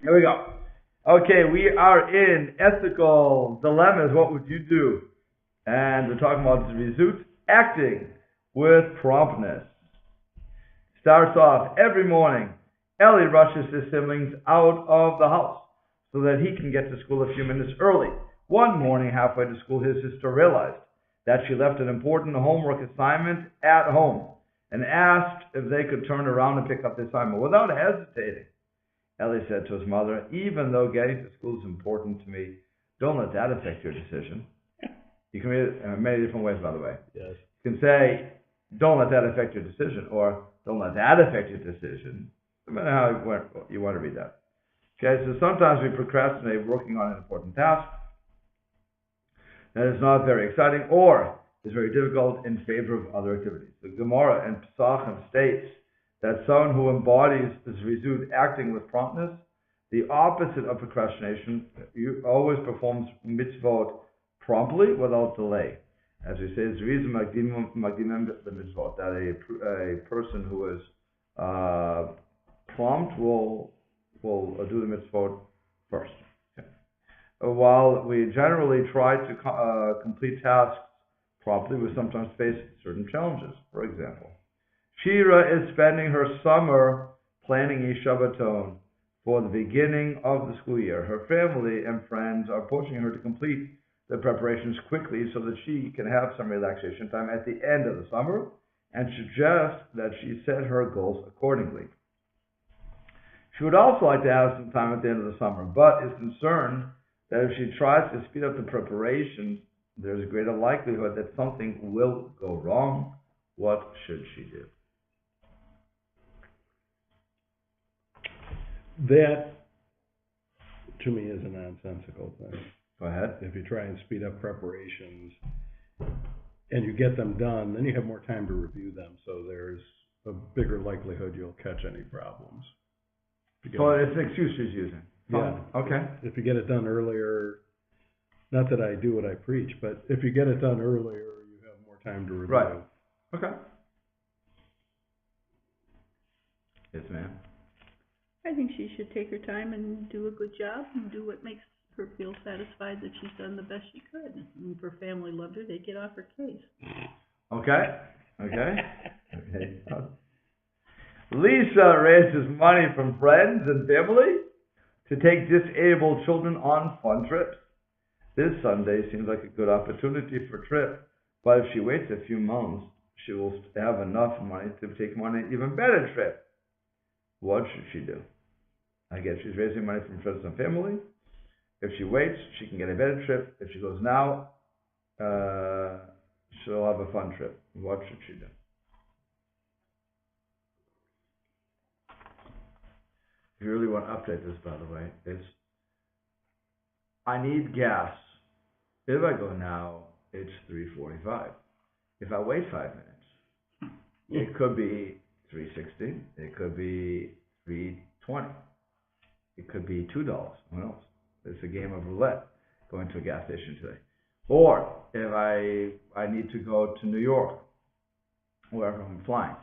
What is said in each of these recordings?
Here we go. Okay, we are in ethical dilemmas. What would you do? And we're talking about zerizut, acting with promptness. Starts off every morning. Ellie rushes his siblings out of the house so that he can get to school a few minutes early. One morning, halfway to school, his sister realized that she left an important homework assignment at home and asked if they could turn around and pick up the assignment without hesitating. Ellie said to his mother, "Even though getting to school is important to me, don't let that affect your decision." You can read it in many different ways, by the way. Yes. You can say, "Don't let that affect your decision," or "Don't let that affect your decision." No matter how you want to read that. Okay, so sometimes we procrastinate working on an important task that is not very exciting or is very difficult in favor of other activities. The Gemara in Pesachim states that someone who embodies the zerizut, acting with promptness, the opposite of procrastination, always performs mitzvot promptly without delay. As we say, zerizut magdimim the mitzvot, that a person who is prompt will do the mitzvot first. Okay. While we generally try to complete tasks promptly, we sometimes face certain challenges. For example, Shira is spending her summer planning a Shabbaton for the beginning of the school year. Her family and friends are pushing her to complete the preparations quickly so that she can have some relaxation time at the end of the summer, and suggest that she set her goals accordingly. She would also like to have some time at the end of the summer, but is concerned that if she tries to speed up the preparations, there's a greater likelihood that something will go wrong. What should she do? That, to me, is a nonsensical thing. Go ahead. If you try and speed up preparations and you get them done, then you have more time to review them, so there's a bigger likelihood you'll catch any problems. So it's an excuse she's using. Yeah. Okay. If you get it done earlier, not that I do what I preach, but if you get it done earlier, you have more time to review. Right. Okay. Yes, ma'am. I think she should take her time and do a good job and do what makes her feel satisfied that she's done the best she could. And if her family loved her, they'd get off her case. Okay. Lisa raises money from friends and family to take disabled children on fun trips. This Sunday seems like a good opportunity for a trip, but if she waits a few months, she will have enough money to take on an even better trip. What should she do? I guess she's raising money from friends and family. If she waits, she can get a better trip. If she goes now, she'll have a fun trip. What should she do? If you really want to update this, by the way, it's I need gas. If I go now, it's 3:45. If I wait 5 minutes, it could be 3.60. It could be 3.20. It could be $2. Who knows? It's a game of roulette going to a gas station today. Or if I need to go to New York, wherever I'm flying.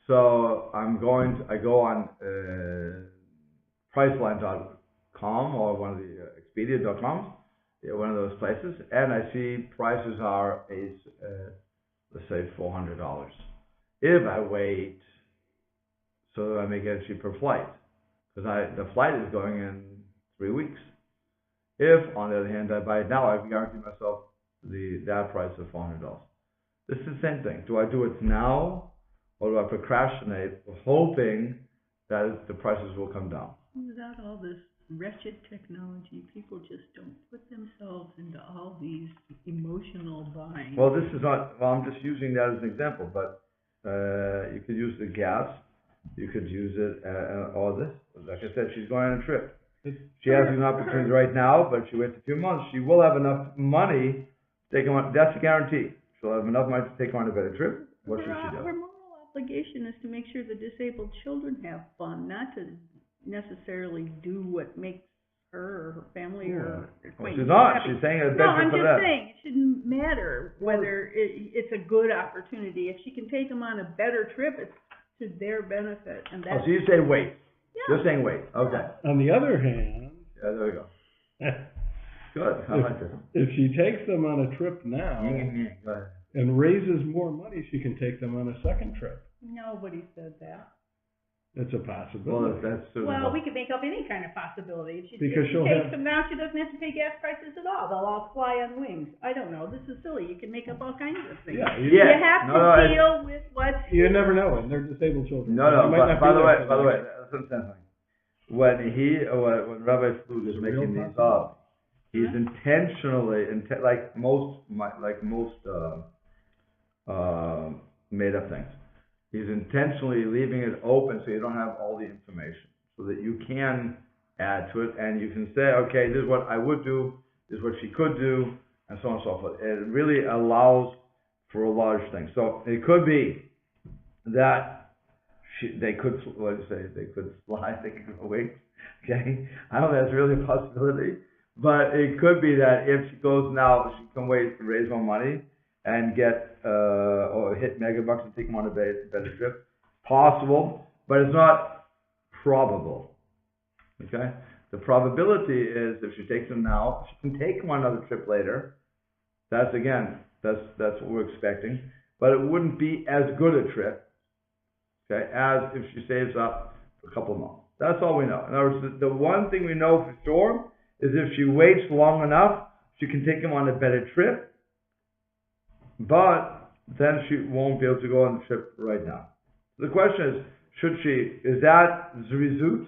So I go on Priceline.com or one of the Expedia.com, one of those places, and I see prices are let's say $400. If I wait, so I may get a cheaper flight, because the flight is going in 3 weeks. If, on the other hand, I buy it now, I've guaranteed myself that price of $400. This is the same thing. Do I do it now, or do I procrastinate, hoping that the prices will come down? Without all this wretched technology, people just don't put themselves into all these emotional buying. Well, this is not. Well, I'm just using that as an example, but you could use the gas. You could use it, all this. Like I said, she's going on a trip. She has an opportunity right now, but if she waits a few months, she will have enough money to take on. That's a guarantee. She'll have enough money to take on a better trip. What should she do? Her moral obligation is to make sure the disabled children have fun, not to necessarily do what makes her or her family or her acquaintances she's not. happy. She's saying it's no, better I'm for just them. saying it shouldn't matter whether it's a good opportunity. If she can take them on a better trip, it's to their benefit. And that's So you say wait. Yeah. You're saying wait. Okay. On the other hand, Yeah, there we go. Good. I like this. if she takes them on a trip now Go ahead. and raises more money, she can take them on a second trip. Nobody said that. It's a possibility. Well, that's sort Well, of we could make up any kind of possibility. If she Because she'll takes have- them now, she doesn't have to pay gas prices at all. They'll all fly on wings. I don't know. This is silly. You can make up all kinds of things. Yeah, You have to deal with what. You never know, and they're disabled children. No. They might not By be the there way, for by the that. way, listen to something. When Rabbi Flug is It's a real making these possibility. up, he's intentionally, like most made up things. He's intentionally leaving it open so you don't have all the information, so that you can add to it and you can say, okay, this is what I would do, this is what she could do, and so on and so forth. It really allows for a large thing. So it could be that they could slide, they could go away. Okay, I don't know if that's really a possibility, but it could be that if she goes now, she can wait to raise more money and get or hit megabucks and take them on a better trip. Possible, but it's not probable. Okay, the probability is if she takes them now, she can take them on another trip later. That's what we're expecting, but it wouldn't be as good a trip, okay, as if she saves up for a couple of months. That's all we know. In other words, the one thing we know for sure is if she waits long enough, she can take him on a better trip, but then she won't be able to go on the trip right now. The question is, is that zerizut?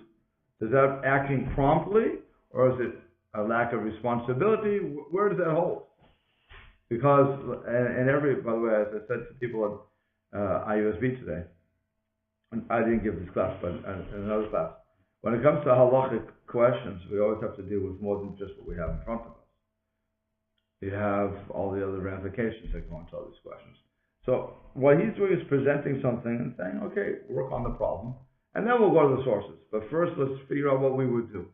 Is that acting promptly, or is it a lack of responsibility? Where does that hold? Because, by the way, as I said to people at IUSB today, and I didn't give this class, but in another class, when it comes to halachic questions, we always have to deal with more than just what we have in front of us. You have all the other ramifications that go into all these questions. So what he's doing is presenting something and saying, okay, work on the problem, and then we'll go to the sources. But first, let's figure out what we would do.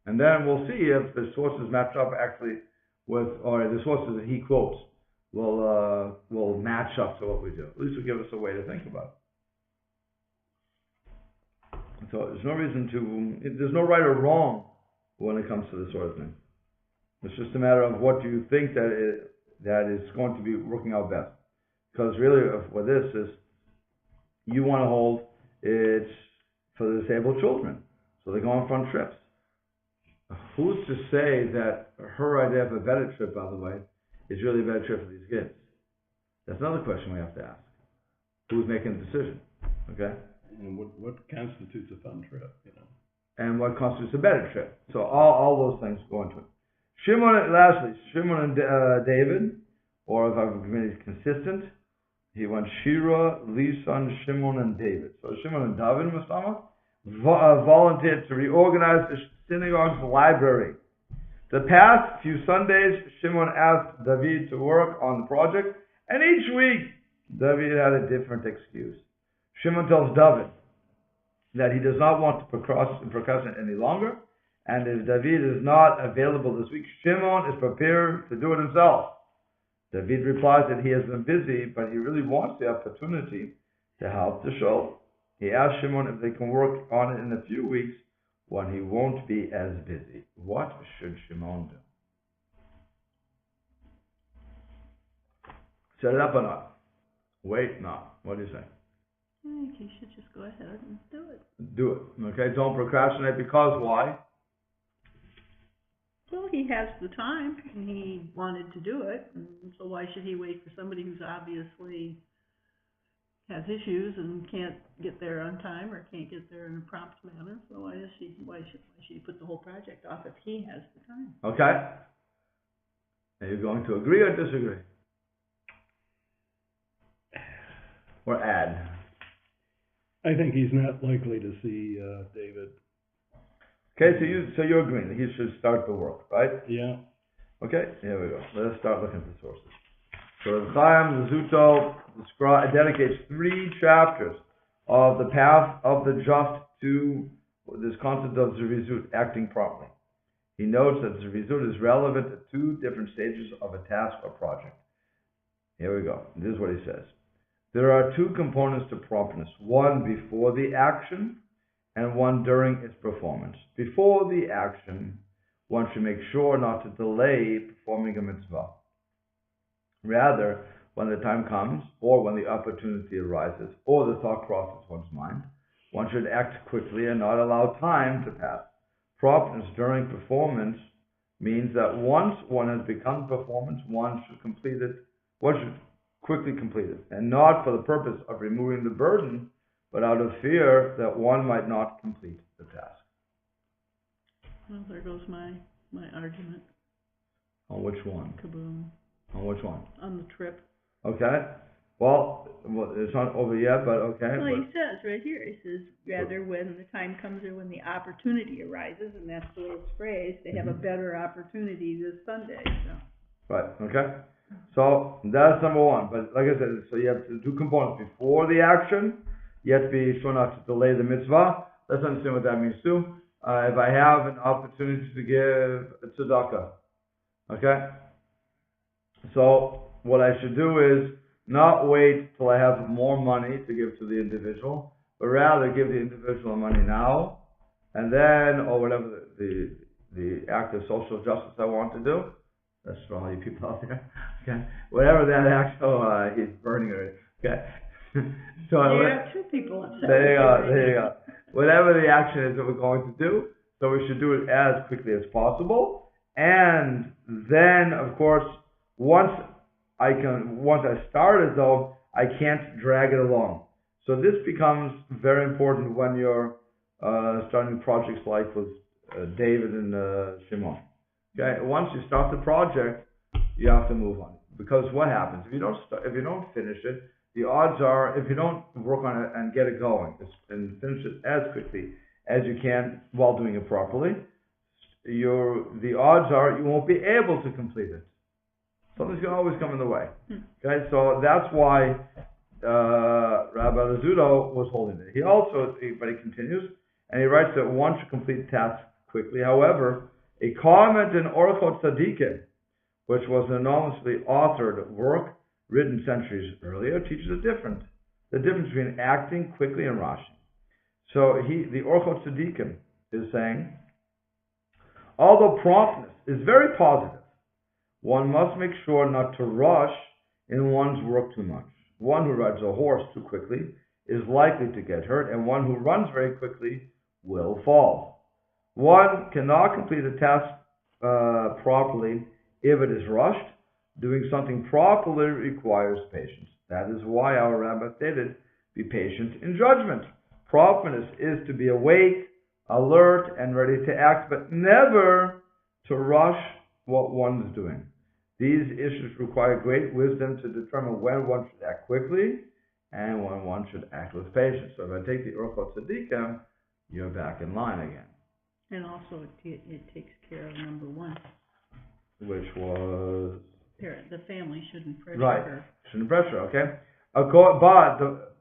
And then we'll see if the sources match up actually with, or the sources that he quotes will match up to what we do. At least will give us a way to think about it. So there's no reason there's no right or wrong when it comes to this sort of thing. It's just a matter of what do you think that is going to be working out best. Because really, what this is, you want to hold, it's for the disabled children. So they go on fun trips. Who's to say that her idea of a better trip, by the way, is really a better trip for these kids? That's another question we have to ask. Who's making the decision? Okay? And what constitutes a fun trip, And what constitutes a better trip? So all those things go into it. Lastly, Shimon and David, or if I've been consistent, he went Shira, Lisan, Shimon, and David. So Shimon and David Mustama volunteered to reorganize the synagogue's library. The past few Sundays, Shimon asked David to work on the project, and each week, David had a different excuse. Shimon tells David that he does not want to procrastinate any longer, and if David is not available this week, Shimon is prepared to do it himself. David replies that he has been busy, but he really wants the opportunity to help the show. He asks Shimon if they can work on it in a few weeks when he won't be as busy. What should Shimon do? Set it up or not? Wait, no. What do you say? I think you should just go ahead and do it. Do it. Okay, don't procrastinate, because why? Well, he has the time, and he wanted to do it, and so why should he wait for somebody who's obviously has issues and can't get there on time or can't get there in a prompt manner? So why should he put the whole project off if he has the time? Okay. Are you going to agree or disagree? Or add? I think he's not likely to see David. Okay, so you're agreeing that he should start the work, right? Yeah. Okay, here we go. Let's start looking at the sources. So the Chaim Zuto dedicates 3 chapters of the path of the just to this concept of zerizut, acting promptly. He notes that zerizut is relevant at 2 different stages of a task or project. Here we go. This is what he says. There are 2 components to promptness. One before the action and one during its performance. Before the action, one should make sure not to delay performing a mitzvah. Rather, when the time comes, or when the opportunity arises, or the thought crosses one's mind, one should act quickly and not allow time to pass. Promptness during performance means that once one has begun performance, one should quickly complete it, and not for the purpose of removing the burden, but out of fear that one might not complete the task. Well, there goes my argument. On which one? Kaboom. On which one? On the trip. Okay. Well, it's not over yet, but okay. Well, he says right here, he says, rather when the time comes or when the opportunity arises, and that's the way it's phrased, they have a better opportunity this Sunday, so. Right, okay. So that's number one. But like I said, so you have two components. Before the action, you have to be sure not to delay the mitzvah. Let's understand what that means too. If I have an opportunity to give a tzedakah, okay? So what I should do is not wait till I have more money to give to the individual, but rather give the individual money now, and then, or whatever the act of social justice I want to do. That's for all you people out there. Okay, whatever that actual, he's burning it. Okay, so You have two people upset. There you go. Whatever the action is that we're going to do, so we should do it as quickly as possible, and then, of course, once I started though, I can't drag it along. So this becomes very important when you're starting projects like with David and Shimon. Okay, once you start the project, you have to move on, because what happens if you don't finish it? The odds are, if you don't work on it and get it going and finish it as quickly as you can while doing it properly, the odds are you won't be able to complete it. Something's going to always come in the way. Okay, so that's why Rabbi Lazuto was holding it. But he continues, and he writes that one should complete tasks quickly. However, a comment in Orchot Tzadikim, which was an enormously authored work written centuries earlier, teaches the difference between acting quickly and rushing. So the Orchot Tzadikim is saying, although promptness is very positive, one must make sure not to rush in one's work too much. One who rides a horse too quickly is likely to get hurt, and one who runs very quickly will fall. One cannot complete a task properly if it is rushed. Doing something properly requires patience. That is why our rabbi stated, be patient in judgment. Promptness is to be awake, alert, and ready to act, but never to rush what one is doing. These issues require great wisdom to determine when one should act quickly and when one should act with patience. So if I take the Orchot Tzadikim, you're back in line again. And also it takes care of number one. Which was? The family shouldn't pressure her. Shouldn't pressure, okay? But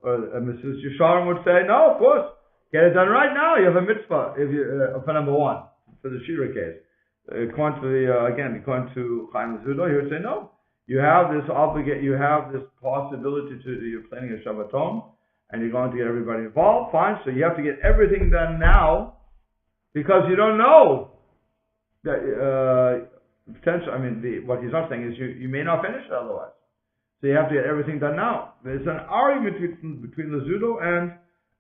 Mrs. Yesharim would say, no, of course, get it done right now. You have a mitzvah for number one, for the Shira case. According to Chaim Lazuto, he would say, no, you have this possibility you're planning a Shabbaton, and you're going to get everybody involved, fine, so you have to get everything done now, because you don't know that, what he's not saying is you may not finish it otherwise. So you have to get everything done now. There's an argument between Lazuto and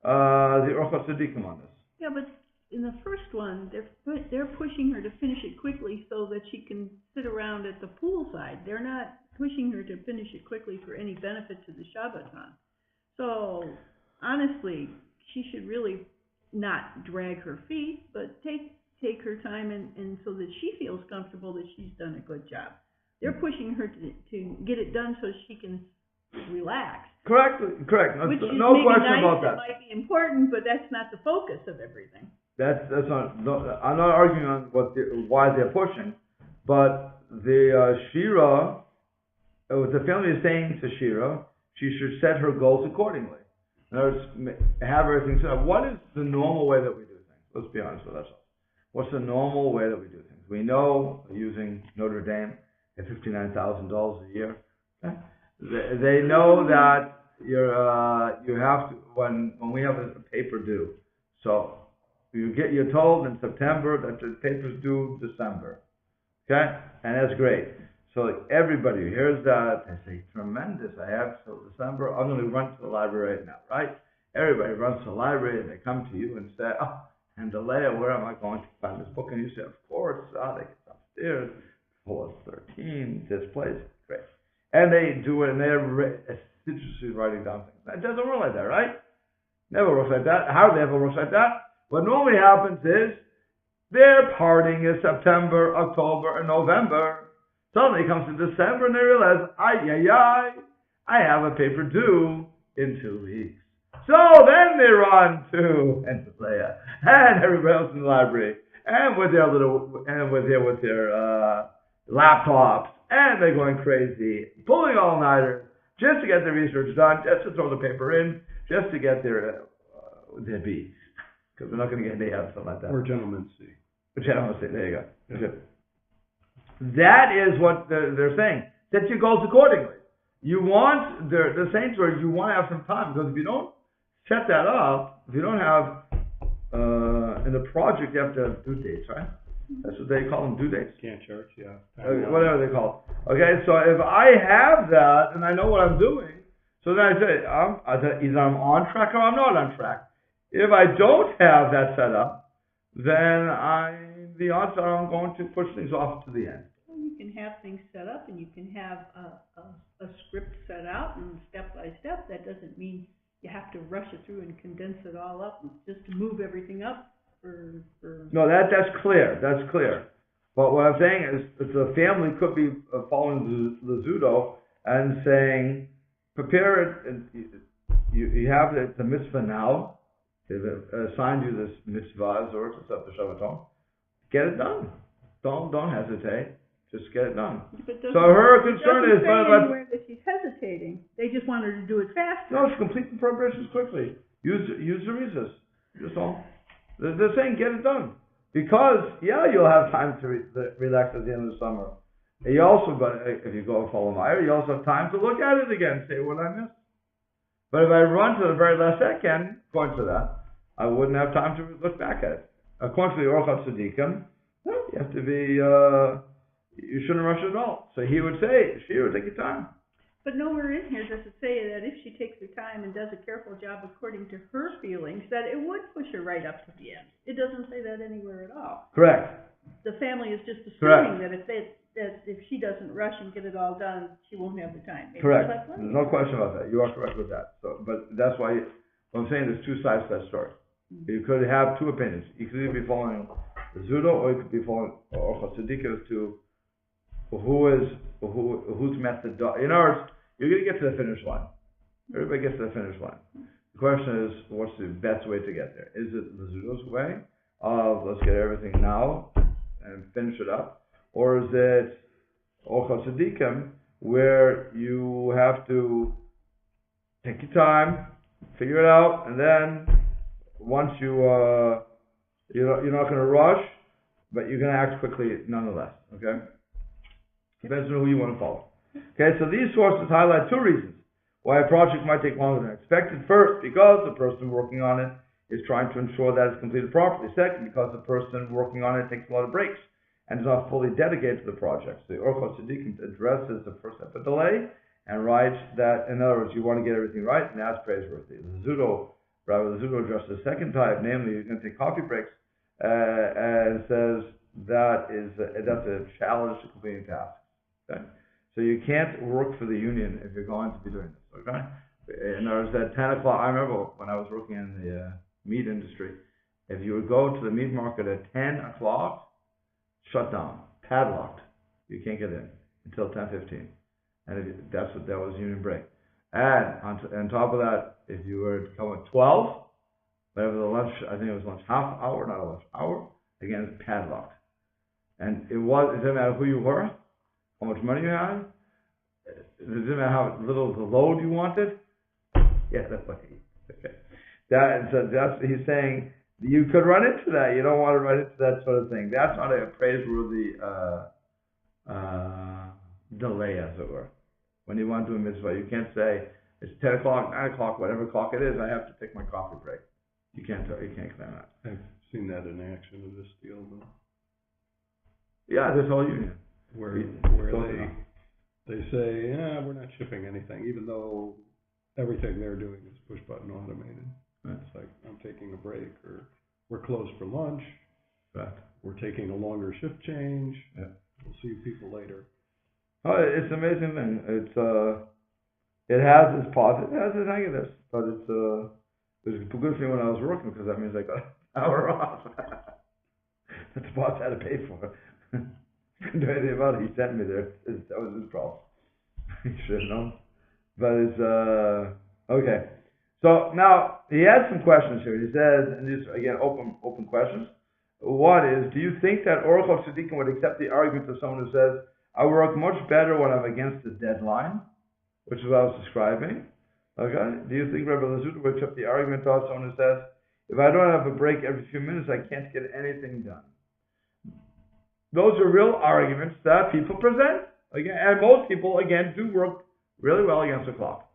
the Orchot Tzadikim on this. Yeah, but in the first one, they're pushing her to finish it quickly so that she can sit around at the poolside. They're not pushing her to finish it quickly for any benefit to the Shabbaton. So honestly, she should really not drag her feet, but take her time and so that she feels comfortable that she's done a good job. They're pushing her to get it done so she can relax. Correct. Which is No maybe question nice, about that. it might be important, but that's not the focus of everything. That's not. No, I'm not arguing on why they're pushing, but the Shira, what the family is saying to Shira, she should set her goals accordingly. In other words, have everything set up. What is the normal way that we do things? Let's be honest with ourselves. What's the normal way that we do things? We know, using Notre Dame, at $59,000 a year. Okay? They know that you have to when we have a paper due. So you're told in September that the paper's due December. Okay? And that's great. So like everybody who hears that, they say, tremendous, I have till December, I'm going to run to the library right now, right? Everybody runs to the library and they come to you and say, oh, and Delia, where am I going to find this book? And you say, of course, it's upstairs, floor 13, this place, great. And they do it and they're assiduously writing down things. It doesn't work like that, right? Never works like that. Hardly ever works like that. What normally happens is they're partying in September, October, and November. Suddenly it comes to December and they realize, I have a paper due in 2 weeks. So then they run to Encyclopedia and everybody else in the library and with their laptops, and they're going crazy, pulling all-nighters just to get the research done, just to throw the paper in, just to get their B. Because we're not going to get an A out of something like that. Or gentleman's C. Gentleman's C, there you go. Yeah. Good. That is what they're saying. Set your goals accordingly. You want, the saying to you want to have some time, because if you don't set that up, if you don't have, in the project, you have to have due dates, right? That's what they call them, due dates. Can't charge, yeah. Whatever they call it. Okay, so if I have that, and I know what I'm doing, so then I say, either I'm on track or I'm not on track. If I don't have that set up, then the odds are I'm going to push things off to the end. Well, you can have things set up and you can have a script set out and step by step. That doesn't mean you have to rush it through and condense it all up just to move everything up for... No, that's clear. That's clear. But what I'm saying is that the family could be following the Zudo and saying, prepare it. You have the mitzvah now. They've assigned you this mitzvah, or to set the Shabbaton. Get it done. Don't hesitate. Just get it done. So her concern is... anywhere that she's hesitating. They just want her to do it faster. No, it's complete the preparations quickly. Use zerizut. Just all. They're saying get it done. Because, you'll have time to relax at the end of the summer. And you also, if you go and follow Meyer, you also have time to look at it again, say what I missed. But if I run to the very last second, according to that, I wouldn't have time to look back at it. According to the Orchat Tzadikim, you have to be, you shouldn't rush at all. So he would say, take your time. But nowhere in here does it say that if she takes her time and does a careful job according to her feelings, that it would push her right up to the end. It doesn't say that anywhere at all. Correct. The family is just assuming that if she doesn't rush and get it all done, she won't have the time. Maybe correct. There's no question about that. You are correct with that. So, but that's why I'm saying there's two sides to that story. Mm-hmm. You could have two opinions. You could either be following the Zudo, or you could be following Orchat Tzadikim as to who's met the dog. In other words, you're going to get to the finish line. Everybody gets to the finish line. The question is, what's the best way to get there? Is it the Zudo's way of let's get everything now and finish it up? Or is it Orchat Tzadikim, where you have to take your time, figure it out, and then once you're not going to rush, but you're going to act quickly nonetheless. Okay? Depends on who you want to follow. Okay, so these sources highlight two reasons why a project might take longer than expected. First, because the person working on it is trying to ensure that it's completed properly. Second, because the person working on it takes a lot of breaks and is not fully dedicated to the project. So the Orchat Tzadikim addresses the first step of delay and writes that, in other words, you want to get everything right, and that's praiseworthy. The Zudo addresses the second type, namely, you're going to take coffee breaks, and says that's a challenge to completing tasks. Okay? So you can't work for the union if you're going to be doing this, okay? In other words, at 10 o'clock, I remember when I was working in the meat industry, if you would go to the meat market at 10 o'clock, shut down, padlocked. You can't get in until 10:15. And that was union break. And on top of that, if you were to come at 12, whatever the lunch, I think it was lunch half hour, not a lunch hour, again, it's padlocked. And it didn't matter who you were, how much money you had, it didn't matter how little the load you wanted. Yeah, that's what okay. That's he's saying you could run into that. You don't want to run into that sort of thing. That's not a praiseworthy delay, as it were. When you want to do a mitzvah, you can't say it's 10 o'clock, 9 o'clock, whatever clock it is. I have to take my coffee break. You can't claim that. I've seen that in action in this deal, though. Yeah, this whole union. Where they say, yeah, we're not shipping anything, even though everything they're doing is push button automated. Right. It's like, I'm taking a break, or we're closed for lunch. Right. We're taking a longer shift change. Yeah. We'll see people later. Oh, it's an amazing thing. It has its positives, it has its negatives, but it was good for me when I was working because that means I got an hour off. That the boss had to pay for it. Couldn't do anything about it. He sent me there. That was his problem. He should have known. But it's okay. So now he has some questions here. He says, and these again open questions. One is, do you think that Oracle Tzaddikim would accept the argument of someone who says, I work much better when I'm against the deadline, which is what I was describing. Okay? Do you think Rabbi Lazut would accept the argument of someone who says, if I don't have a break every few minutes, I can't get anything done? Those are real arguments that people present. Again, and most people, again, do work really well against the clock.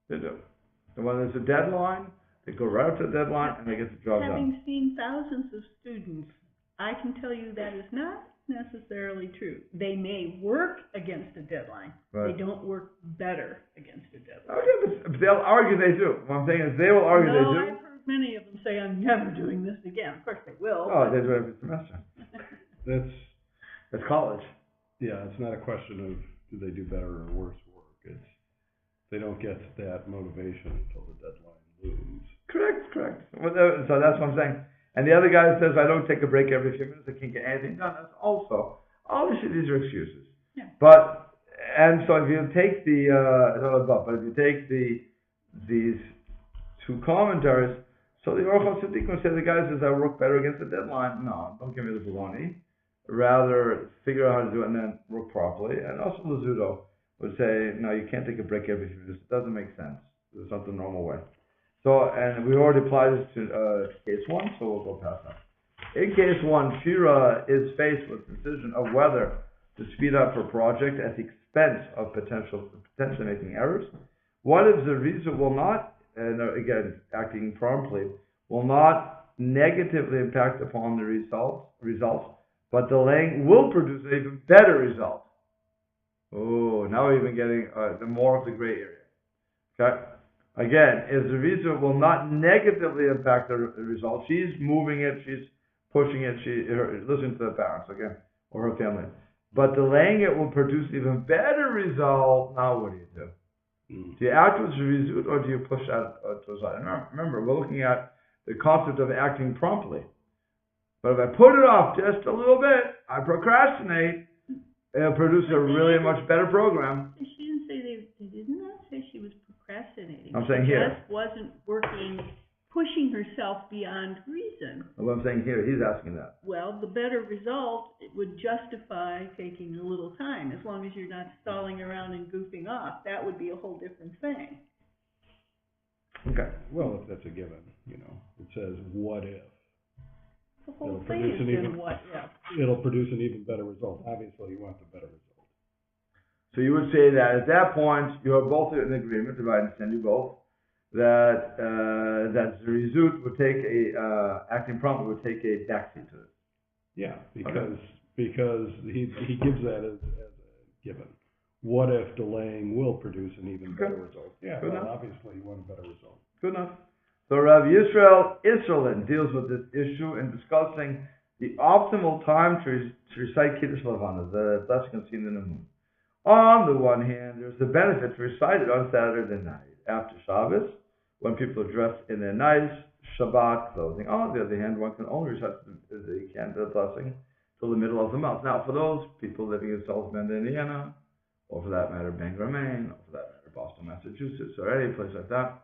They do. And when there's a deadline, they go right up to the deadline and they get the job done. Having seen thousands of students, I can tell you that is not necessarily true. They may work against a deadline. Right. They don't work better against a deadline. Okay, but they'll argue they do. What I'm saying is they will argue they do. I've heard many of them say, I'm never doing this again. Of course they will. Oh, they do it every semester. That's college. Yeah, it's not a question of do they do better or worse work. It's they don't get that motivation until the deadline looms. Correct. So that's what I'm saying. And the other guy says, I don't take a break every few minutes, I can't get anything done. That's also, obviously these are excuses. Yeah. But, and so if you take if you take these two commentaries, so the Orchos Tzaddikim say the guy says, I work better against the deadline. No, don't give me the baloney. Rather, figure out how to do it and then work properly. And also Lazzuto would say, no, you can't take a break every few minutes. It doesn't make sense. There's not the normal way. So, and we already applied this to case one, so we'll go past that. In case one, Shira is faced with the decision of whether to speed up her project at the expense of potentially making errors. What if zerizut will not, and again, acting promptly, will not negatively impact upon the results, but delaying will produce an even better result? Oh, now we're even getting the more of the gray area. Okay? Again, if zerizut will not negatively impact the result, she's moving it, she's pushing it, listen to the parents, okay, or her family. But delaying it will produce an even better result. Now what do you do? Do you act with zerizut or do you push that to a side? Remember, we're looking at the concept of acting promptly. But if I put it off just a little bit, I procrastinate, it'll produce a really much better program. She didn't say they did not say she was procrastinating. I'm saying here. She just wasn't working, pushing herself beyond reason. What I'm saying here, he's asking that. Well, the better result, it would justify taking a little time. As long as you're not stalling around and goofing off, that would be a whole different thing. Okay. Well, if that's a given, it says, what if? The whole thing is in what if. It'll produce an even better result. Obviously, you want the better result. So you would say that at that point, you are both in agreement, if I understand you both, that zerizut would take acting promptly would take a backseat to it. Yeah, because he gives that as a given. What if delaying will produce an even better result? Yeah, obviously you want a better result. Good enough. So Rav Yisrael Isserlin deals with this issue in discussing the optimal time to recite Kiddush Levana, the blessing of seeing the new moon. On the one hand, there's the benefit to recite it on Saturday night after Shabbos, when people are dressed in their nice Shabbat clothing. On the other hand, one can only recite the blessing till the middle of the month. Now, for those people living in South Bend, Indiana, or for that matter, Bangor, Maine, or for that matter, Boston, Massachusetts, or any place like that,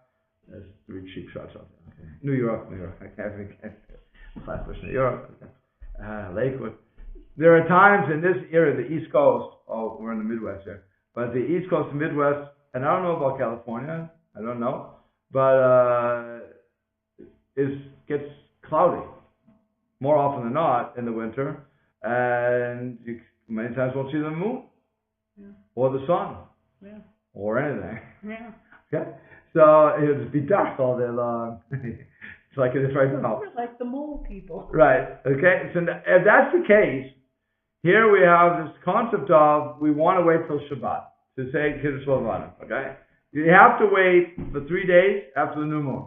there's 3 cheap shots out there. Okay. New York. I can't Flatbush, New York. Okay. Lakewood. There are times in this area, the East Coast, we're in the Midwest here, but the East Coast and Midwest, and I don't know about California, I don't know, but it gets cloudy more often than not in the winter, and you many times won't see the moon, or the sun, or anything. Yeah. Okay? So it would be dark all day long. It's like it is right now. We're like the mole people. Right. Okay. So if that's the case, here we have this concept of we want to wait till Shabbat to say Kiddush Levana. Okay. You have to wait for 3 days after the new moon.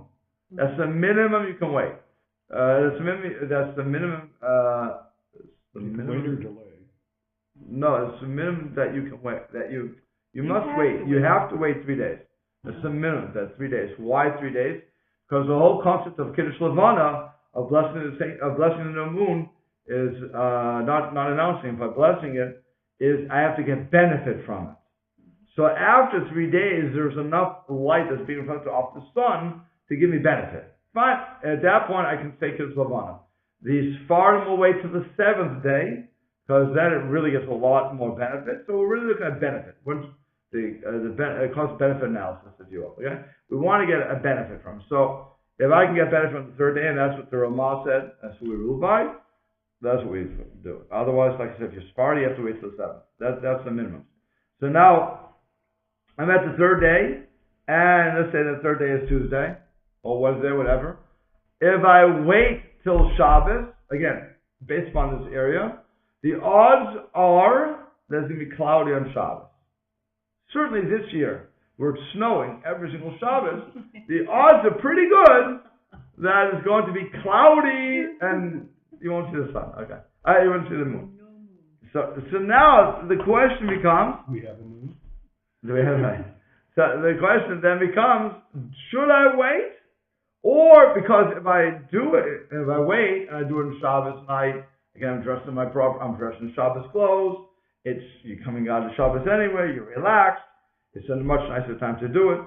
That's the minimum you can wait. That's the minimum. That's the minimum. Wait or delay. No, it's the minimum that you can wait. That you must wait. You have to wait 3 days. That's the minimum. That's 3 days. Why 3 days? Because the whole concept of Kiddush Levana, of blessing the new moon, is not announcing it, but blessing it, is I have to get benefit from it. So after 3 days, there's enough light that's being reflected off the sun to give me benefit. Fine. At that point, I can say Kiddush Levana. The Sephardim will wait till the 7th day, because then it really gets a lot more benefit. So we're really looking at benefit. Cost-benefit analysis, if you will. Okay? We want to get a benefit from it. So if I can get benefit from the 3rd day, and that's what the Ramah said, that's what we rule by, that's what we do. Otherwise, like I said, if you're Sephardi, you have to wait till the 7th. That's the minimum. So now, I'm at the 3rd day, and let's say the 3rd day is Tuesday, or Wednesday, whatever. If I wait till Shabbos, again, based upon this area, the odds are that it's going to be cloudy on Shabbos. Certainly this year, where it's snowing every single Shabbos, the odds are pretty good that it's going to be cloudy and you won't see the sun. Okay. You won't see the moon. So now the question becomes... We have a moon? Do we have a moon? So the question then becomes, should I wait? Or, because if I wait and I do it on Shabbos night, again, I'm dressed in Shabbos clothes, you're coming out of Shabbos anyway, you're relaxed, it's a much nicer time to do it.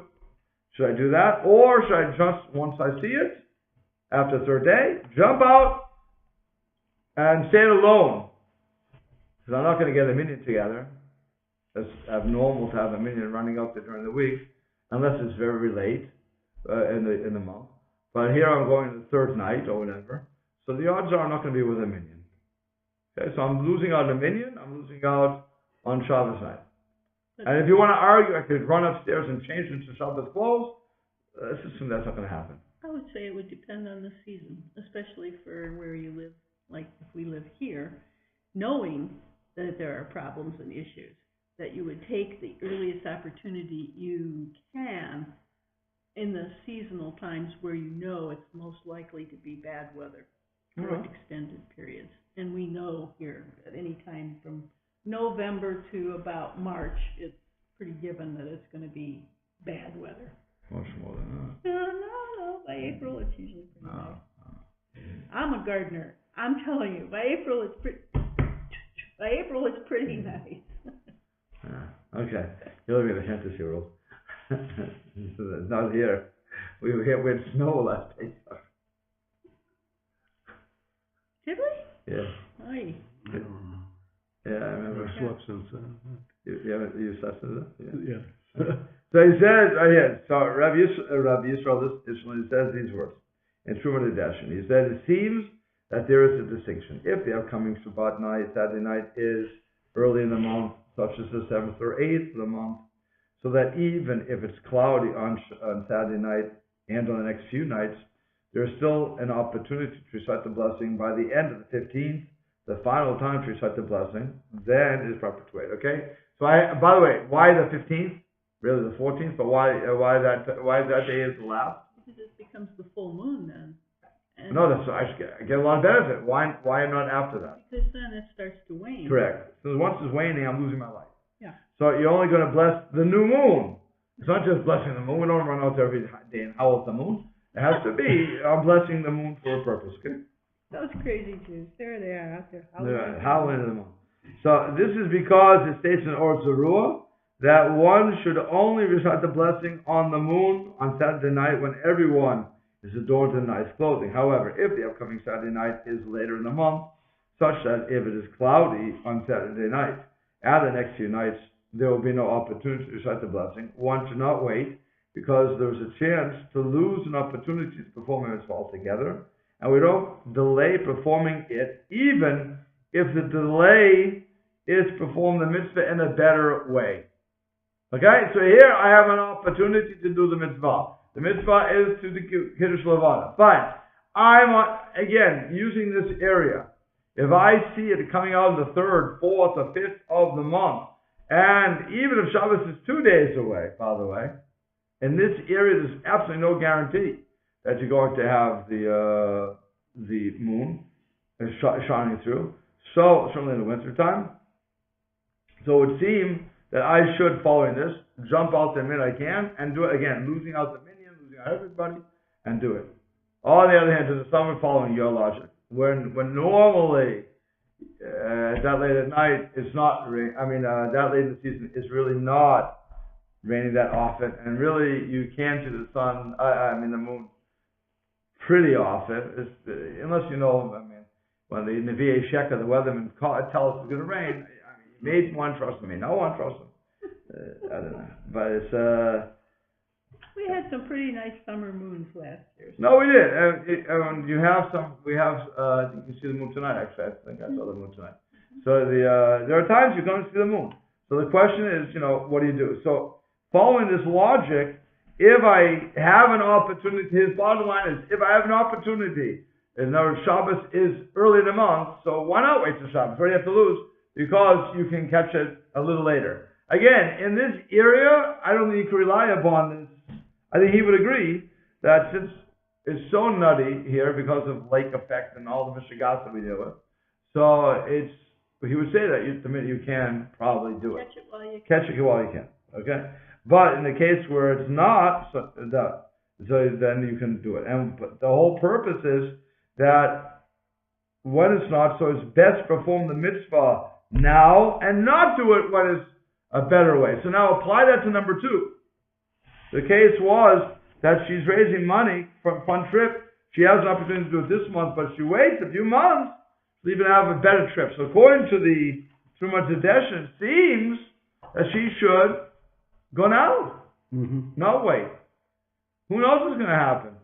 Should I do that? Or should I just, once I see it, after the 3rd day, jump out and stay alone? Because I'm not going to get a minion together. It's abnormal to have a minion running out there during the week, unless it's very late in the month. But here I'm going to the 3rd night or whatever. So the odds are I'm not going to be with a minion. Okay, so I'm losing out on a minion, I'm losing out on Shabbos night. And if you want to argue, I could run upstairs and change into Shabbos clothes. Let's assume that's not going to happen. I would say it would depend on the season, especially for where you live. Like if we live here, knowing that there are problems and issues, that you would take the earliest opportunity you can in the seasonal times where you know it's most likely to be bad weather for extended periods. And we know here at any time from November to about March, it's pretty given that it's going to be bad weather. Much more than that. No. By April, it's usually pretty nice. I'm a gardener. I'm telling you, by April, it's pretty nice. Okay. You're living in a fantasy world. It's not here. We had snow last day. Did we? Yeah. Aye. Yeah, I remember. I've slept since then. You slept since then? Yeah. So he says, right here, so Rabbi Yisrael says these words in Truma Dedeshin. He said, it seems that there is a distinction. If the upcoming Shabbat night, Saturday night, is early in the month, such as the 7th or 8th of the month, so that even if it's cloudy on Saturday night and on the next few nights, there's still an opportunity to recite the blessing by the end of the 15th, the final time to recite the blessing, then it is proper to wait. Okay? So by the way, why the 15th? Really the 14th, but why that day is the last? Because it becomes the full moon then. And no, that's I get a lot of benefit. Why not after that? Because then it starts to wane. Correct. So once it's waning, I'm losing my life. Yeah. So you're only going to bless the new moon. It's not just blessing the moon. We don't run out every day and howl at the moon. It has to be I'm blessing the moon for a purpose. Okay? Those crazy Jews. There they are out there howling at the moon. So this is because it states in Or Zarua that one should only recite the blessing on the moon on Saturday night when everyone is adorned in nice clothing. However, if the upcoming Saturday night is later in the month, such that if it is cloudy on Saturday night and the next few nights, there will be no opportunity to recite the blessing, one should not wait, because there's a chance to lose an opportunity to perform a mitzvah altogether, and we don't delay performing it, even if the delay is perform the mitzvah in a better way. Okay, so here I have an opportunity to do the mitzvah. The mitzvah is to the Kiddush Levana. Fine. again, using this area. If I see it coming out on the 3rd, 4th, or 5th of the month, and even if Shabbos is 2 days away, by the way, in this area there's absolutely no guarantee that you're going to have the moon shining through. So, certainly in the winter time. So it would seem that I should, following this, jump out the minute I can and do it again, losing out the minion, losing out everybody, and do it. On the other hand, to the summer following your logic, when normally that late at night it's not that late in the season is really not raining that often, and really you can see the sun, the moon, pretty often, unless you know. When the Nevi'ei Sheka, the weatherman, tell us it's going to rain. Maybe one trusts me, no one trusts him. I don't know, but it's. We had some pretty nice summer moons last year. No, we did. You have some. We have. You can see the moon tonight. Actually, I think I saw the moon tonight. So there are times you're going to see the moon. So the question is, what do you do? So following this logic, if I have an opportunity, his bottom line is, if I have an opportunity, in other words, Shabbos is early in the month, so why not wait till Shabbos? What do you have to lose? Because you can catch it a little later. Again, in this area, I don't think you can rely upon this. I think he would agree that since it's so nutty here because of lake effect and all the mishigas that we deal with, so he would say that you can probably do it. Catch it while you can. Okay? But in the case where it's not, so then you can do it. But the whole purpose is that when it's not, so it's best perform the mitzvah now and not do it when it's a better way. So now apply that to number 2. The case was that she's raising money for a fun trip. She has an opportunity to do it this month, but she waits a few months to even have a better trip. So according to the Trumat Zedesh, it seems that she should go now. Mm-hmm. No wait. Who knows what's going to happen?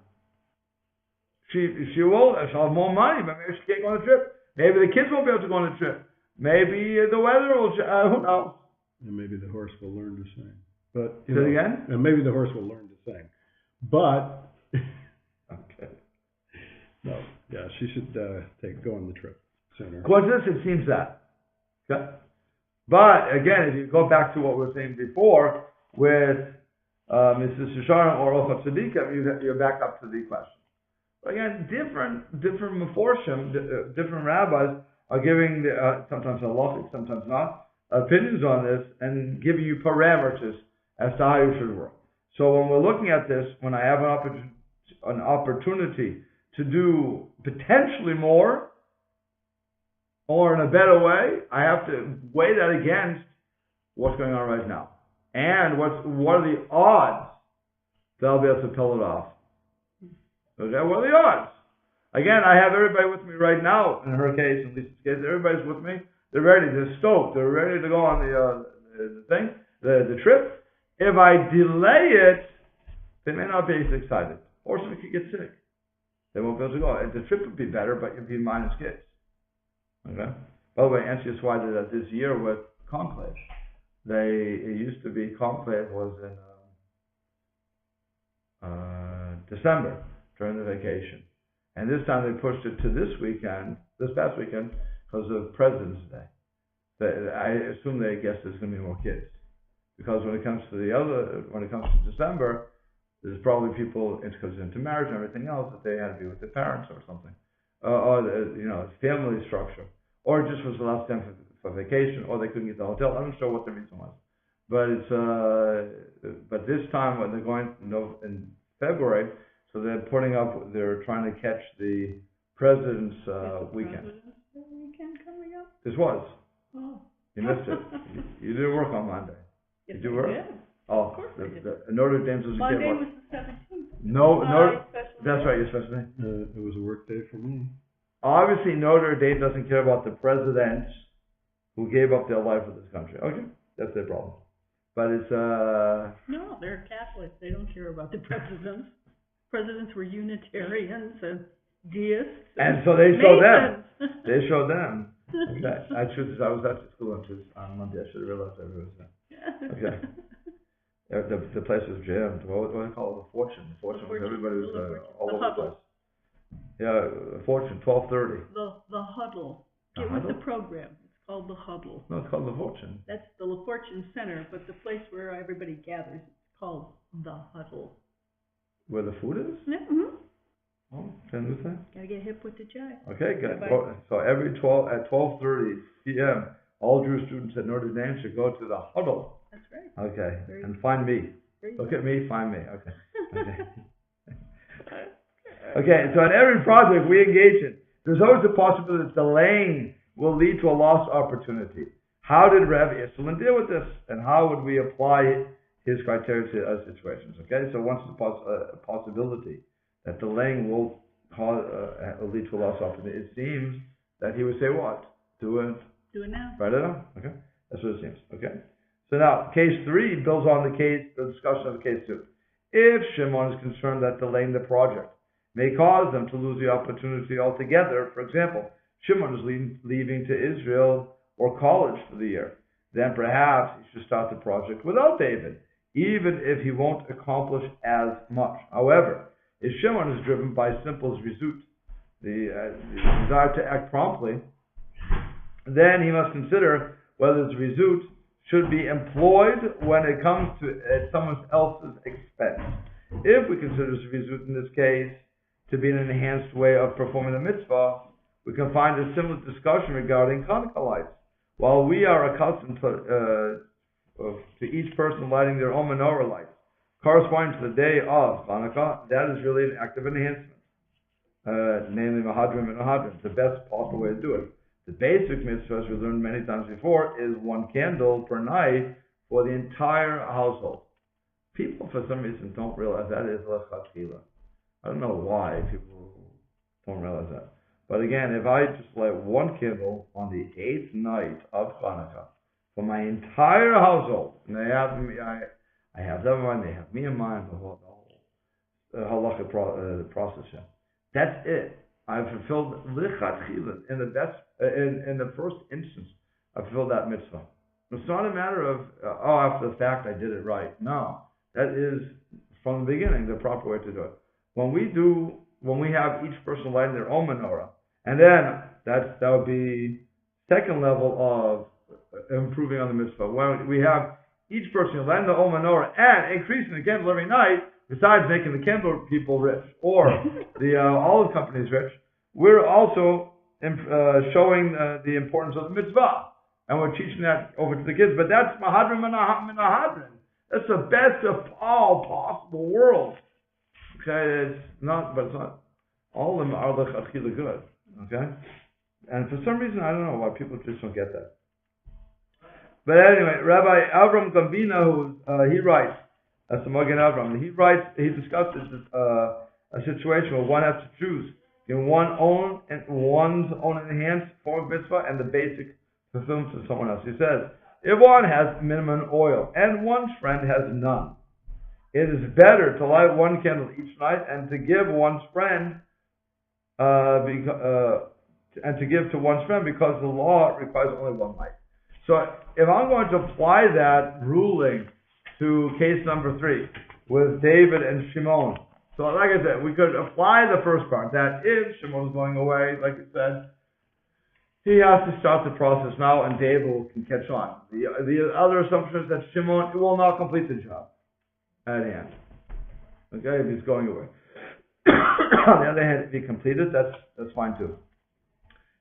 She'll have more money, but maybe she can't go on the trip. Maybe the kids won't be able to go on the trip. Maybe the weather will. Who knows? And maybe the horse will learn to sing. But say it again. And maybe the horse will learn to sing. But okay. No, yeah, she should go on the trip sooner. According to this, it seems that. Okay. But again, if you go back to what we were saying before with Mrs. Shoshana or Ochot Tzedika, you're back up to the question. But again, different Meforshim, different rabbis are giving sometimes halachic, sometimes not, opinions on this and giving you parameters as to how you should work. So when we're looking at this, when I have an opportunity to do potentially more or in a better way, I have to weigh that against what's going on right now. And what are the odds that I'll be able to pull it off? Okay, what are the odds? Again, I have everybody with me right now. In her case, in Lisa's case, everybody's with me. They're ready. They're stoked. They're ready to go on the trip. If I delay it, they may not be as excited. Or somebody could get sick. They won't be able to go. The trip would be better, but you'd be minus kids. Okay. By the way, answer is why did that this year with conclave. It used to be conclave was in December during the vacation, and this time they pushed it to this past weekend, because of President's Day. I assume they guess there's going to be more kids, because when it comes to December, there's probably people because into marriage and everything else that they had to be with their parents or something, or family structure, or it just was the last time for vacation, or they couldn't get the hotel. I'm not sure what the reason was, but but this time when they're going in February, so they're trying to catch the President's weekend. President's weekend coming up? This was. Oh. You missed it. You didn't work on Monday. Yes, Did you work? I did. Oh, of course I did. Notre Dame doesn't care Monday about. was the 17th. No, that's right, your special day. It was a work day for me. Obviously, Notre Dame doesn't care about the presidents who gave up their life for this country. Okay, that's their problem. But it's No, they're Catholics. They don't care about the presidents. Presidents were Unitarians and deists. And so they show them. Masons. They show them. Okay. I was at the school on Monday. I should have realized everybody was there. Okay. The place was jammed. What do they call it? The fortune. The fortune was everybody was all over the place. Yeah, Fortune, 12:30. The huddle. The Get with huddle? the program. It's called the huddle. No, it's called the Fortune. That's the La Fortune Center, but the place where everybody gathers, it's called the huddle. Where the food is? Yeah, mm-hmm. Oh, can do that. Gotta get hip with the jive. Okay, good. Bye-bye. So every at 12:30 p.m., all Jewish students at Notre Dame should go to the huddle. That's right. Okay, Very and find me. Look good. at me, find me. Okay. Okay. Okay, so in every project we engage in, there's always the possibility that delaying will lead to a lost opportunity. How did Rabbi Yisrael deal with this, and how would we apply his criteria to other situations? Okay, so once there's a possibility that delaying will lead to a lost opportunity, it seems that he would say what? Do it. Do it now. Write it down. Okay, that's what it seems. Okay. So now, case 3 builds on the discussion of case 2. If Shimon is concerned that delaying the project may cause them to lose the opportunity altogether, for example, Shimon is leaving to Israel or college for the year, then perhaps he should start the project without David, even if he won't accomplish as much. However, if Shimon is driven by simple zerizut, the desire to act promptly, then he must consider whether zerizut should be employed when it comes to someone else's expense. If we consider zerizut in this case to be an enhanced way of performing the mitzvah, we can find a similar discussion regarding Hanukkah lights. While we are accustomed to each person lighting their own menorah lights, corresponding to the day of Hanukkah, that is really an act of enhancement, namely Mahadrim and Mahadrim, the best possible way to do it. The basic mitzvah, as we learned many times before, is 1 candle per night for the entire household. People, for some reason, don't realize that is lechatchila. I don't know why people don't realize that. But again, if I just light 1 candle on the 8th night of Hanukkah for my entire household, and I have them in mind, they have me in mind, the whole halakha process. That's it. I've fulfilled lichatchila in the first instance. I fulfilled that mitzvah. It's not a matter of after the fact I did it right. No, that is from the beginning the proper way to do it. When we have each person lighting their own menorah, and then that would be second level of improving on the mitzvah. When we have each person lighting their own menorah and increasing the candle every night, besides making the candle people rich or the olive companies rich, we're also showing the importance of the mitzvah, and we're teaching that over to the kids. But that's mahadrim and ahadrim. That's the best of all possible worlds. Okay, it's not all of them are lechatchila good. Okay, and for some reason I don't know why people just don't get that. But anyway, Rabbi Avram Gambina, he writes, that's the Magen Avram. He discusses a situation where one has to choose in one's own enhanced form of mitzvah and the basic fulfillment of someone else. He says, if one has minimum oil and one's friend has none, it is better to light 1 candle each night and to give one's friend because the law requires only 1 light. So if I'm going to apply that ruling to case number 3 with David and Shimon, so like I said, we could apply the first part, that if Shimon's going away, like I said, he has to start the process now and David can catch on. The other assumption is that Shimon will not complete the job at the end. Okay, if he's going away. On the other hand, if he completed, that's fine too.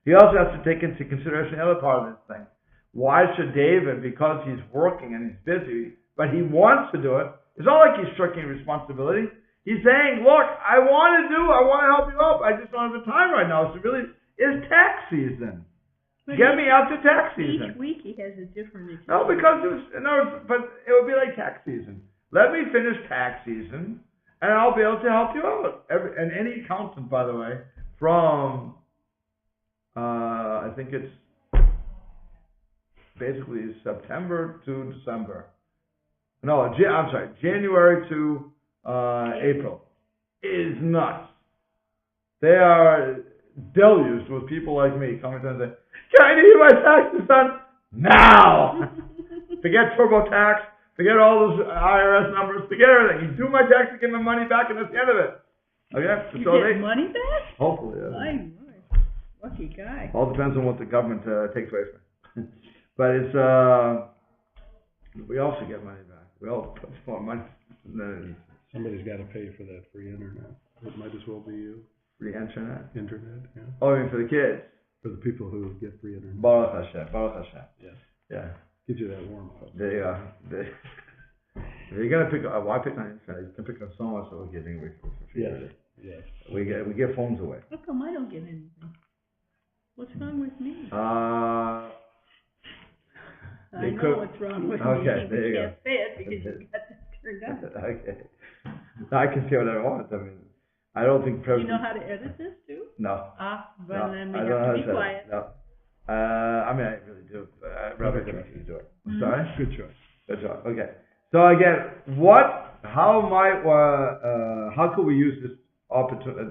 He also has to take into consideration the other part of this thing. Why should David, because he's working and he's busy, but he wants to do it, it's not like he's shirking responsibility. He's saying, look, I want to help you out, I just don't have the time right now. So really, it's tax season. But get me out to tax season. Each week he has a different excuse. No, because but it would be like tax season. Let me finish tax season, and I'll be able to help you out. And any accountant, by the way, from, I think it's basically September to December. No, I'm sorry, January to April is nuts. They are deluged with people like me coming to and saying, can I do my taxes done now? Forget TurboTax, forget all those IRS numbers, forget everything. You do my taxes, give my money back, and that's the end of it. Okay, You so get money back? hopefully, yeah. My, lucky guy. All depends on what the government takes away from it. But it's, we also get money back. We all put more money. Somebody's got to pay for that free internet. It might as well be you. Free internet? Internet, yeah. Oh, I mean for the kids? For the people who get free internet. Baruch Hashem, Baruch Hashem. Yes. Yeah. Gives you that warm up. You're gonna pick up. Why pick on internet? You can pick up so much that we're giving away for free. Yes. Yes. We give phones away. How come I don't get anything? What's wrong with me? I know what's wrong with me. Okay, there You you can't go. say it because you've got that turned on. Okay. I can say what I want. I mean, I don't think Do you President. know how to edit this too? No. But No, then we I have don't know to be how to say quiet. it. No. I mean, I really do. Rather than you do it. I'm sorry. Good choice. Good job. Okay. So again, how could we use this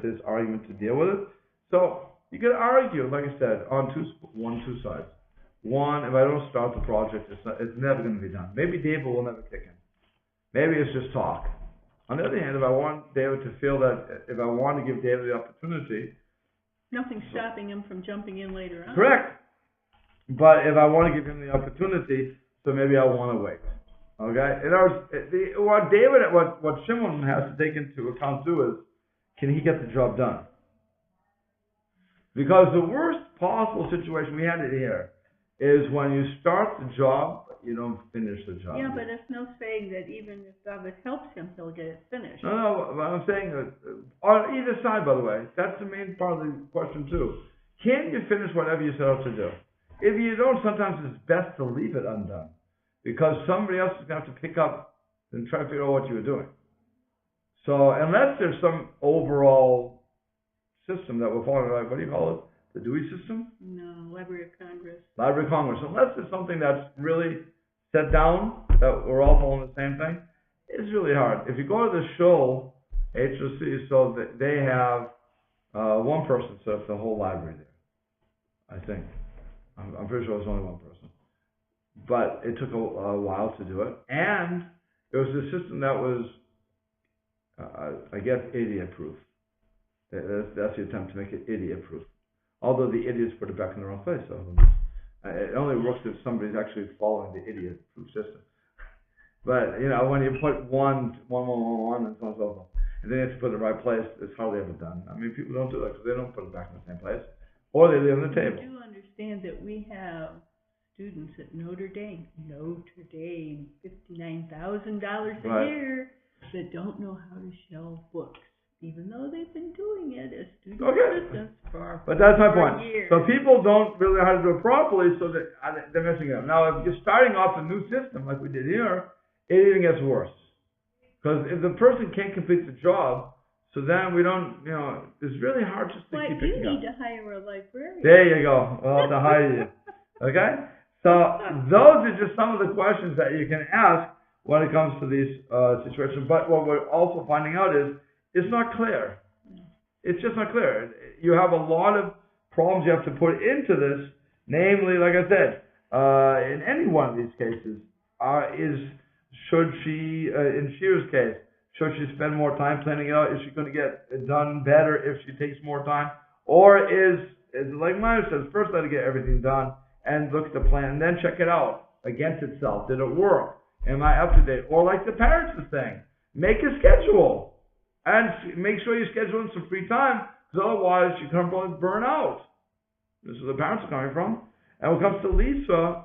this argument to deal with it? So you could argue, like I said, on two sides. One, if I don't start the project, it's never going to be done. Maybe David will never kick in. Maybe it's just talk. On the other hand, if I want David to feel that, if I want to give David the opportunity, Nothing's stopping him from jumping in later on. correct. But if I want to give him the opportunity, so maybe I want to wait. Okay? In other words, what Shimon has to take into account too is, can he get the job done? Because the worst possible situation we had it here is when you start the job, you don't finish the job. Yeah, but it's no saying that even if David helps him, he'll get it finished. No, but I'm saying on either side, by the way, that's the main part of the question too. Can you finish whatever you set out to do? If you don't, sometimes it's best to leave it undone, because somebody else is going to have to pick up and try to figure out what you were doing. So unless there's some overall system that we're following, like, what do you call it? The Dewey System? No, Library of Congress. Library of Congress. Unless there's something that's really set down, that we're all following the same thing, it's really hard. If you go to the show, HOC, so they have one person set up the whole library there, I think. I'm pretty sure it was only one person. But it took a while to do it. And it was a system that was, I guess, idiot-proof. That's the attempt to make it idiot-proof. Although the idiots put it back in the wrong place. So it only works if somebody's actually following the idiot-proof system. But, you know, when you put one, and so on and so forth, and then you have to put it in the right place, it's hardly ever done. I mean, people don't do that because they don't put it back in the same place. Or they leave it on the table. I do understand that we have students at Notre Dame, $59,000 a Right. year, that don't know how to shelve books, even though they've been doing it as student assistants for But that's my point. years. So people don't really know how to do it properly, so they're messing it up. Now, if you're starting off a new system like we did here, it even gets worse. Because if the person can't complete the job, so then we don't, you know, it's really hard just to keep picking up. You need to hire a librarian. There you go. We'll have to hire you. Okay? So those are just some of the questions that you can ask when it comes to these situations. But what we're also finding out is it's not clear. It's just not clear. You have a lot of problems you have to put into this. Namely, like I said, in any one of these cases, should she, in Shira's case, should she spend more time planning it out? Is she going to get it done better if she takes more time? Or is like Myra says, first let her get everything done and look at the plan and then check it out against itself. Did it work? Am I up to date? Or like the parents are saying, make a schedule and make sure you schedule in some free time, because otherwise you can burn out. This is where the parents are coming from. And when it comes to Lisa,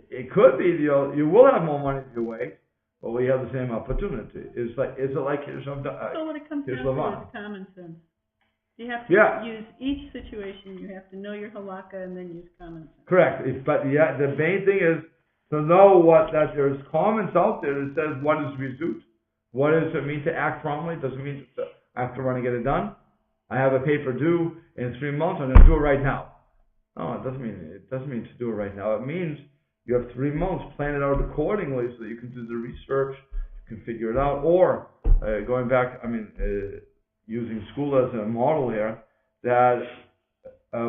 it could be you will have more money if you wait, but we have the same opportunity. Is it like so what it comes down to is common sense. You have to use each situation. You have to know your halakha and then use common sense. Correct. But yeah, the main thing is to know that there's comments out there that says what is zerizut. What does it mean to act promptly? Does it mean I have to run and get it done? I have a paper due in 3 months. I'm going to do it right now. No, it doesn't mean to do it right now. It means you have 3 months. Plan it out accordingly so that you can do the research, you can figure it out. Or going back, using school as a model here, that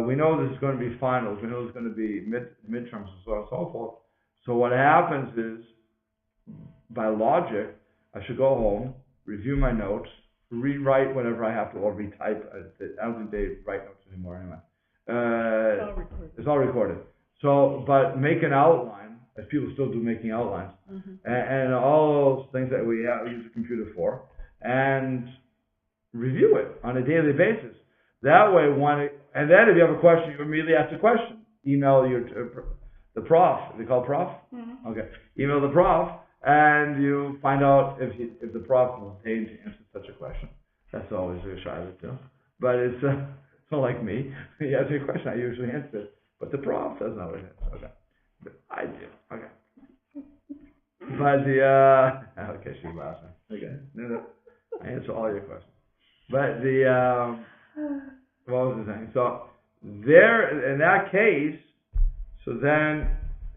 we know this is going to be finals. We know there's going to be midterms and so on and so forth. So what happens is, by logic, I should go home, review my notes, rewrite whenever I have to, or retype. I don't think they write notes anymore anyway. It's all recorded. It's all recorded. So, but make an outline, as people still do, making outlines, and all those things that we use a computer for, and review it on a daily basis. That way, and then if you have a question, you immediately ask the question. Email the prof. Is it called prof? Mm-hmm. Okay. Email the prof, and you find out if the prof will deign to answer such a question. That's always a Charlotte too. But it's not like me. He asks me a question, I usually answer it. But the prof doesn't always answer. Okay. But I do. Okay. But okay, she's laughing. Okay. No. I answer all your questions. But what was I saying? So there, in that case, so then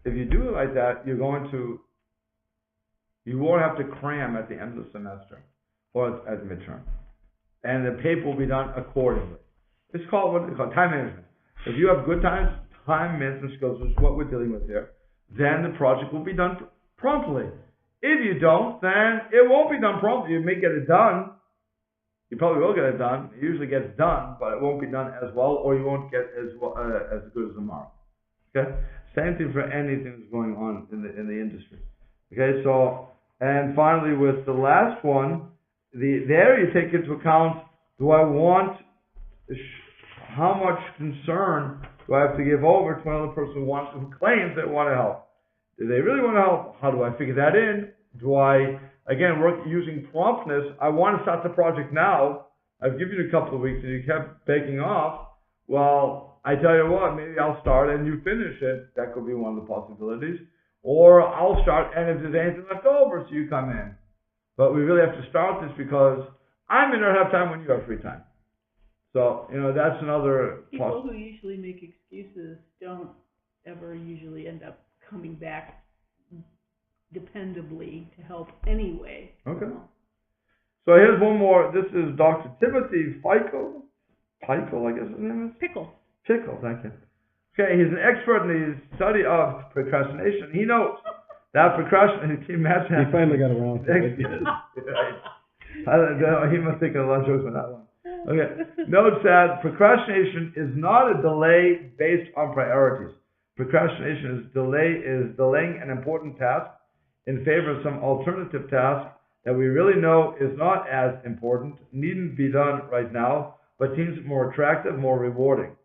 if you do it like that, you won't have to cram at the end of the semester or at the midterm, and the paper will be done accordingly. It's called time management. If you have good time management skills, which is what we're dealing with here, then the project will be done promptly. If you don't, then it won't be done promptly. You may get it done. You probably will get it done. It usually gets done, but it won't be done as well, or you won't get as good as the mark. Okay, same thing for anything that's going on in the industry. Okay, so and finally with the last one, there you take into account: do I want how much concern do I have to give over to another person who claims they want to help? Do they really want to help? How do I figure that in? Do I, again, work using promptness? I want to start the project now. I've given you a couple of weeks and you kept begging off. Well, I tell you what, maybe I'll start and you finish it. That could be one of the possibilities. Or I'll start and if there's anything left over, so you come in. But we really have to start this because I may not have time when you have free time. So, that's another people who usually make excuses don't ever usually end up coming back dependably to help anyway. Okay. So here's one more. This is Dr. Timothy Pickle, I guess his name is? Pickle, thank you. Okay, he's an expert in the study of procrastination. He notes that procrastination, can you imagine? He finally got around to it. He must think of a lot of jokes on that one. Okay. Notes that procrastination is not a delay based on priorities. Procrastination is delaying an important task in favor of some alternative task that we really know is not as important, needn't be done right now, but seems more attractive, more rewarding.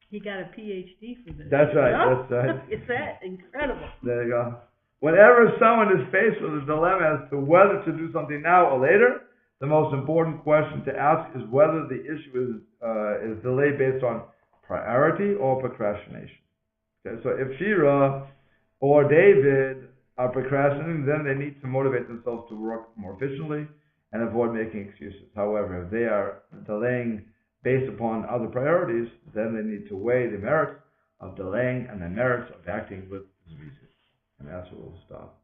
He got a PhD for this. That's right. That's right. Is that incredible? There you go. Whenever someone is faced with a dilemma as to whether to do something now or later, the most important question to ask is whether the issue is delay based on priority or procrastination. Okay, so if Shira or David are procrastinating, then they need to motivate themselves to work more efficiently and avoid making excuses. However, if they are delaying based upon other priorities, then they need to weigh the merits of delaying and the merits of acting with zerizut. And that's where we'll stop.